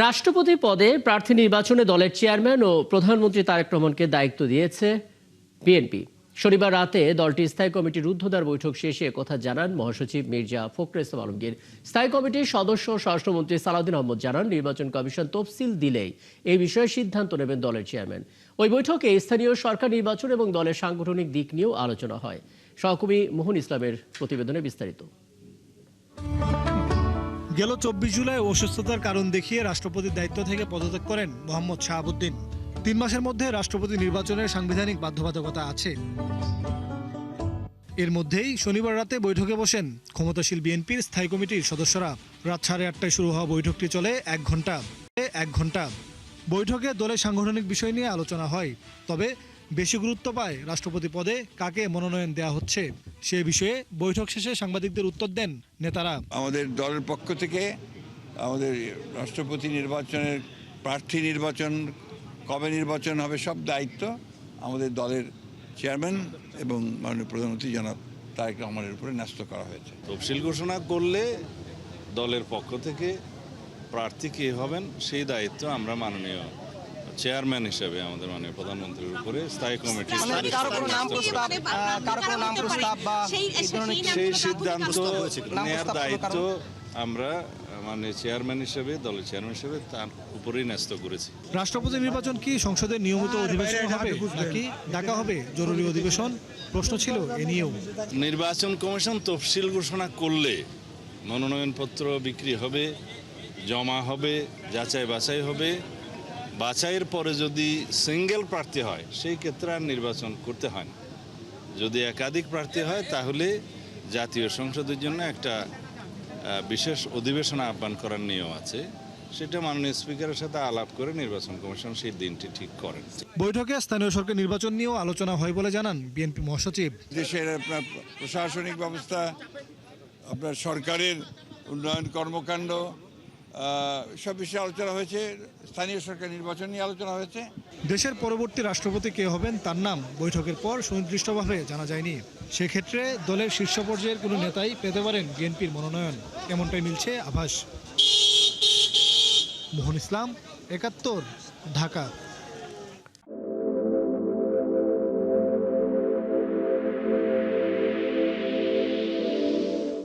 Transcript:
রাষ্ট্রপতি পদে প্রার্থী নির্বাচনে দলের চেয়ারম্যান ও প্রধানমন্ত্রী তারেক রহমানকে দায়িত্ব দিয়েছে বিএনপি। শনিবার রাতে দলটির স্থায়ী কমিটির রুদ্ধদ্বার বৈঠক শেষে কথা জানান মহাসচিব মির্জা ফখরুল ইসলাম আলমগীর। স্থায়ী কমিটির সদস্য স্বরাষ্ট্রমন্ত্রী সালাউদ্দিন আহমদ জানান, নির্বাচন কমিশন তফসিল দিলেই এই বিষয়ে সিদ্ধান্ত নেবেন দলের চেয়ারম্যান। ওই বৈঠকে স্থানীয় সরকার নির্বাচন এবং দলের সাংগঠনিক দিক নিয়েও আলোচনা হয়। সহকর্মী মোহন ইসলামের প্রতিবেদনে বিস্তারিত। গেল 24 জুলাই অসুস্থতার কারণ দেখিয়ে রাষ্ট্রপতির দায়িত্ব থেকে পদত্যাগ করেন মোহাম্মদ শাহাবুদ্দিন। 3 মাসের মধ্যে রাষ্ট্রপতি নির্বাচনের সাংবিধানিক বাধ্যবাধকতা আছে। এর মধ্যেই শনিবার রাতে বৈঠকে বসেন ক্ষমতাসীন বিএনপির স্থায়ী কমিটির সদস্যরা। রাত 8:30টায় শুরু হওয়া বৈঠকটি চলে এক ঘন্টা। বৈঠকে দলের সাংগঠনিক বিষয় নিয়ে আলোচনা হয়। তবে বেশি গুরুত্ব পায় রাষ্ট্রপতি পদে কাকে মনোনয়ন দেওয়া হচ্ছে সে বিষয়ে বৈঠক শেষে সাংবাদিকদের উত্তর দেন নেতারা। আমাদের দলের পক্ষ থেকে আমাদের রাষ্ট্রপতি নির্বাচনের প্রার্থী নির্বাচন কবে নির্বাচন হবে সব দায়িত্ব আমাদের দলের চেয়ারম্যান এবং মাননীয় প্রধানমন্ত্রী জনাব তারেক রহমানের উপরে ন্যস্ত করা হয়েছে। তফসিল ঘোষণা করলে দলের পক্ষ থেকে প্রার্থী কে হবেন সেই দায়িত্ব আমরা মাননীয় চেয়ারম্যান হিসেবে আমাদের মাননীয় প্রধানমন্ত্রীর উপরে স্থায়ী কমিটির সেই সিদ্ধান্ত নেওয়ার দায়িত্ব আমরা মানে চেয়ারম্যান হিসেবে দলের চেয়ারম্যান হিসেবে তার উপরেই ন্যস্ত করেছি। রাষ্ট্রপতি নির্বাচন কি সংসদের নিয়মিত অধিবেশন হবে নাকি ডাকা হবে জরুরি অধিবেশন, প্রশ্ন ছিল এ নিয়েও। নির্বাচন কমিশন তফসিল ঘোষণা করলে মনোনয়নপত্র বিক্রি হবে, জমা হবে, যাচাই বাছাই হবে। বাছাইয়ের পরে যদি সিঙ্গেল প্রার্থী হয় সেই ক্ষেত্রে আর নির্বাচন করতে হয় না। যদি একাধিক প্রার্থী হয় তাহলে জাতীয় সংসদের জন্য একটা বিশেষ অধিবেশন আহ্বান করার নিয়ম আছে। সেটা মাননীয় স্পিকারের সাথে আলাপ করে নির্বাচন কমিশন সেই দিনটি ঠিক করেন। বৈঠকে স্থানীয় সরকার নির্বাচন নিয়েও আলোচনা হয় বলে জানান বিএনপি মহাসচিব। দেশের আপনার প্রশাসনিক ব্যবস্থা, আপনার সরকারের উন্নয়ন কর্মকাণ্ড সব বিষয়ে আলোচনা হয়েছে। স্থানীয় সরকার নির্বাচন নিয়ে আলোচনা হয়েছে। দেশের পরবর্তী রাষ্ট্রপতি কে হবেন তার নাম বৈঠকের পর সুনির্দিষ্টভাবে জানা যায়নি। সেক্ষেত্রে দলের শীর্ষ পর্যায়ের কোনো নেতাই পেতে পারেন বিএনপির মনোনয়ন, এমনটাই মিলছে আভাস। মোহন ইসলাম, ৭১, ঢাকা।